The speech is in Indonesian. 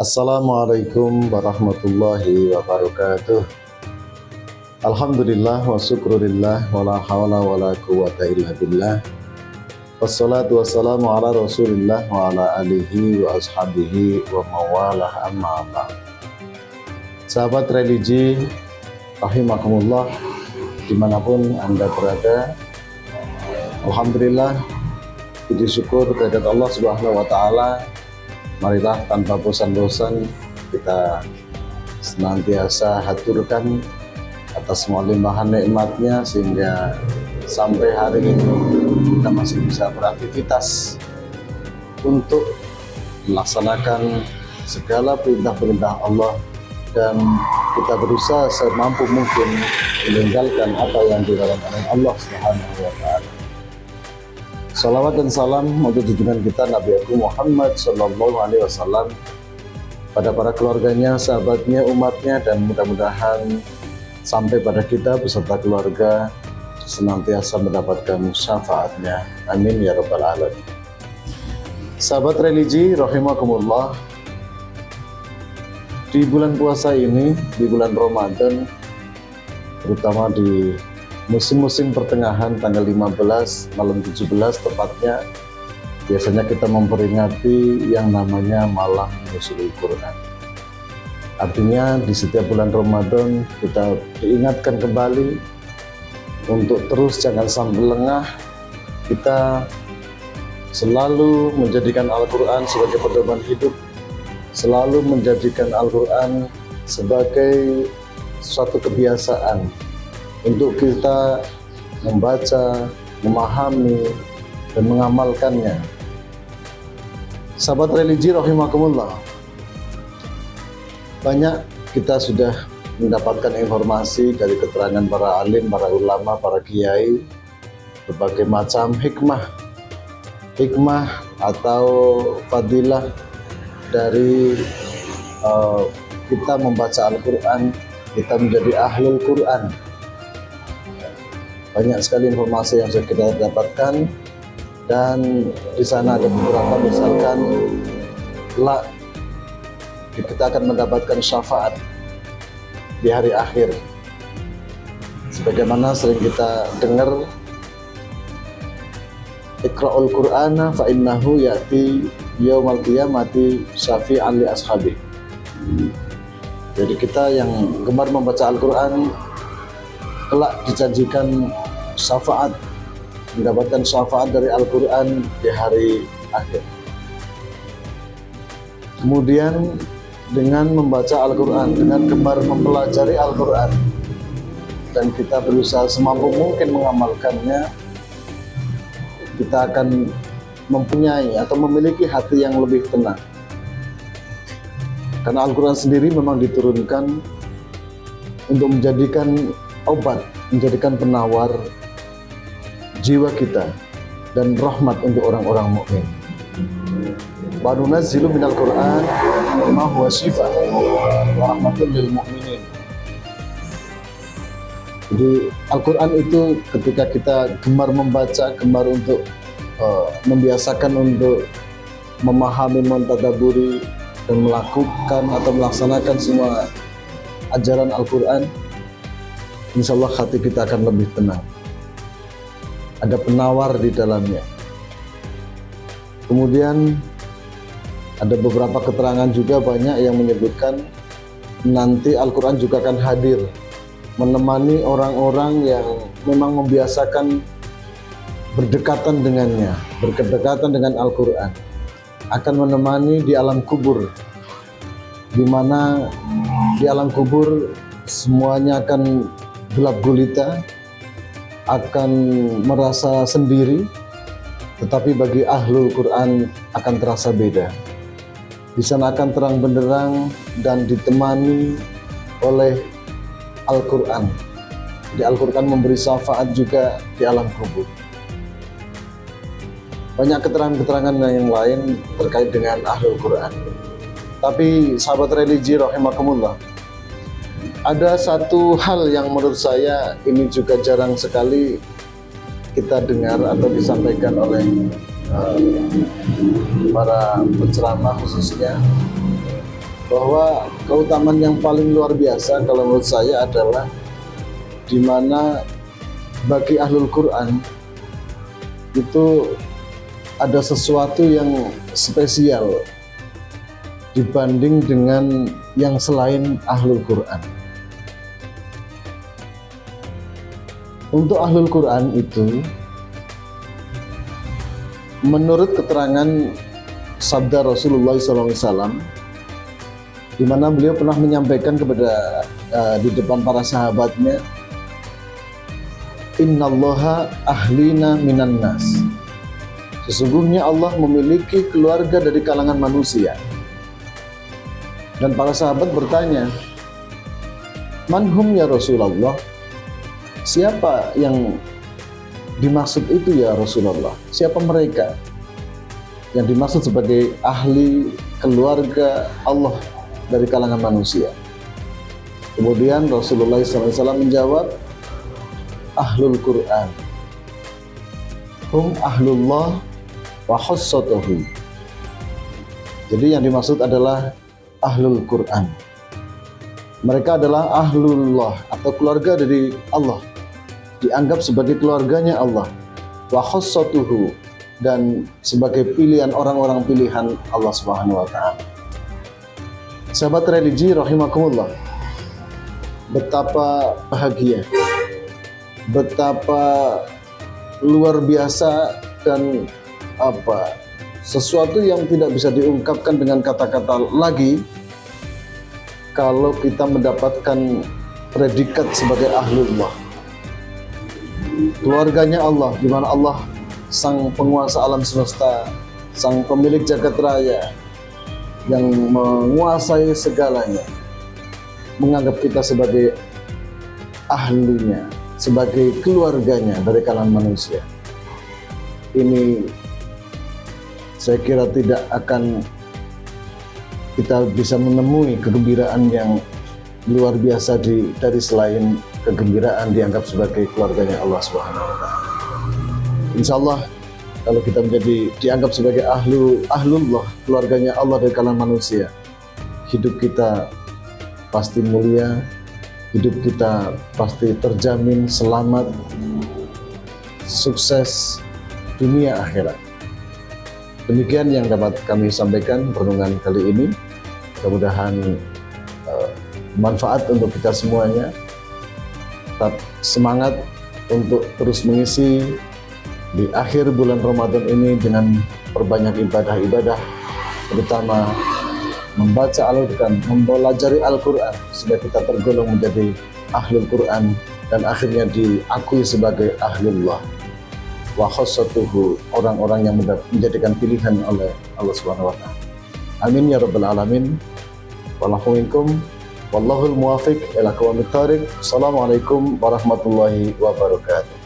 Assalamualaikum warahmatullahi wabarakatuh. Alhamdulillah wa syukurillah wa la hawla wa la quwwata illa billah. Wassalatu wassalamu ala rasulillah wa ala alihi wa ashabihi wa mawalah amma ba'd. Sahabat religi rahimakumullah, dimanapun Anda berada, alhamdulillah, puji syukur kehadirat Allah Subhanahu wa taala. Marilah tanpa bosan-bosan kita senantiasa haturkan atas semua limpahan nikmatnya, sehingga sampai hari ini kita masih bisa beraktivitas untuk melaksanakan segala perintah-perintah Allah, dan kita berusaha semampu mungkin meninggalkan apa yang dilarang oleh Allah Subhanahu wa taala. Salawat dan salam untuk junjungan kita Nabi Agung Muhammad Sallallahu Alaihi Wasallam, pada para keluarganya, sahabatnya, umatnya, dan mudah-mudahan sampai pada kita beserta keluarga senantiasa mendapatkan syafaatnya. Amin ya rabbal alamin. Sahabat religi rahimakumullah, di bulan puasa ini, di bulan Ramadan, terutama di musim-musim pertengahan, tanggal 15, malam 17 tepatnya, biasanya kita memperingati yang namanya malam nuzulul Quran. Artinya di setiap bulan Ramadan kita diingatkan kembali untuk terus jangan sampai lengah, kita selalu menjadikan Al-Quran sebagai pedoman hidup, selalu menjadikan Al-Quran sebagai suatu kebiasaan untuk kita membaca, memahami, dan mengamalkannya. Sahabat religi rahimakumullah, banyak kita sudah mendapatkan informasi dari keterangan para alim, para ulama, para kiai, berbagai macam hikmah atau fadilah dari kita membaca Al-Quran, kita menjadi ahlul Quran. Banyak sekali informasi yang sudah kita dapatkan, dan di sana ada beberapa, misalkan kita akan mendapatkan syafaat di hari akhir, sebagaimana sering kita dengar, Iqra'ul Qur'ana fa innahu ya'ti yaumal qiyamati syafi'an li ashabi. Jadi kita yang gemar membaca Al-Quran kelak dijanjikan syafaat, mendapatkan syafaat dari Al-Quran di hari akhir. Kemudian dengan membaca Al-Quran, dengan gemar mempelajari Al-Quran, dan kita berusaha semampu mungkin mengamalkannya, kita akan mempunyai atau memiliki hati yang lebih tenang. Karena Al-Quran sendiri memang diturunkan untuk menjadikan obat, menjadikan penawar jiwa kita dan rahmat untuk orang-orang mukmin. Wa nunazzilu minal Qur'an ma huwa shifaa wa rahmatun lil mu'minin. Jadi Al-Quran itu ketika kita gemar membaca, gemar untuk membiasakan untuk memahami, mentadaburi, dan melakukan atau melaksanakan semua ajaran Al-Quran, insya Allah hati kita akan lebih tenang. Ada penawar di dalamnya. Kemudian ada beberapa keterangan juga banyak yang menyebutkan nanti Al-Quran juga akan hadir menemani orang-orang yang memang membiasakan berdekatan dengannya, berdekatan dengan Al-Quran, akan menemani di alam kubur, di mana di alam kubur semuanya akan gelap gulita, akan merasa sendiri, tetapi bagi ahlul Quran akan terasa beda. Di sana akan terang benderang dan ditemani oleh Al-Quran. Di Al-Quran memberi syafaat juga di alam kubur. Banyak keterangan-keterangan yang lain terkait dengan ahlul Quran. Tapi sahabat religi rahimakumullah, ada satu hal yang menurut saya ini juga jarang sekali kita dengar atau disampaikan oleh para penceramah khususnya, bahwa keutamaan yang paling luar biasa kalau menurut saya adalah di mana bagi ahlul Quran itu ada sesuatu yang spesial dibanding dengan yang selain ahlul Quran. Untuk ahlul Quran itu, menurut keterangan sabda Rasulullah SAW, di mana beliau pernah menyampaikan kepada di depan para sahabatnya, Innallaha ahlina minan nas. Sesungguhnya Allah memiliki keluarga dari kalangan manusia. Dan para sahabat bertanya, Manhum ya Rasulullah? Siapa yang dimaksud itu ya Rasulullah? Siapa mereka yang dimaksud sebagai ahli keluarga Allah dari kalangan manusia? Kemudian Rasulullah SAW menjawab, Ahlul Quran hum ahlullah wa khassatuhu. Jadi yang dimaksud adalah ahlul Quran. Mereka adalah ahlullah atau keluarga dari Allah, dianggap sebagai keluarganya Allah, wa khassatuhu, dan sebagai pilihan orang-orang pilihan Allah Subhanahu wa taala. Sahabat religi rahimakumullah, betapa bahagia, betapa luar biasa dan sesuatu yang tidak bisa diungkapkan dengan kata-kata lagi kalau kita mendapatkan predikat sebagai ahlullah, keluarganya Allah, di mana Allah sang penguasa alam semesta, sang pemilik jagat raya yang menguasai segalanya, menganggap kita sebagai ahlinya, sebagai keluarganya dari kalangan manusia. Ini saya kira tidak akan kita bisa menemui kegembiraan yang luar biasa dari selain kegembiraan dianggap sebagai keluarganya Allah Subhanahu wa taala. Insyaallah kalau kita dianggap sebagai ahlullah, keluarganya Allah dari kalangan manusia, hidup kita pasti mulia, hidup kita pasti terjamin selamat, sukses dunia akhirat. Demikian yang dapat kami sampaikan renungan kali ini. Mudah-mudahan manfaat untuk kita semuanya. Tetap semangat untuk terus mengisi di akhir bulan Ramadan ini dengan perbanyak ibadah-ibadah, terutama membaca Al-Quran, mempelajari Al-Quran, sehingga kita tergolong menjadi ahlul Quran dan akhirnya diakui sebagai ahlullah wa khassatuhu, orang-orang yang menjadikan pilihan oleh Allah Subhanahu wa taala. Amin ya rabbal alamin. Wallahu minkum wallahul muwaffiq ila aqwamit thariq. Assalamualaikum warahmatullahi wabarakatuh.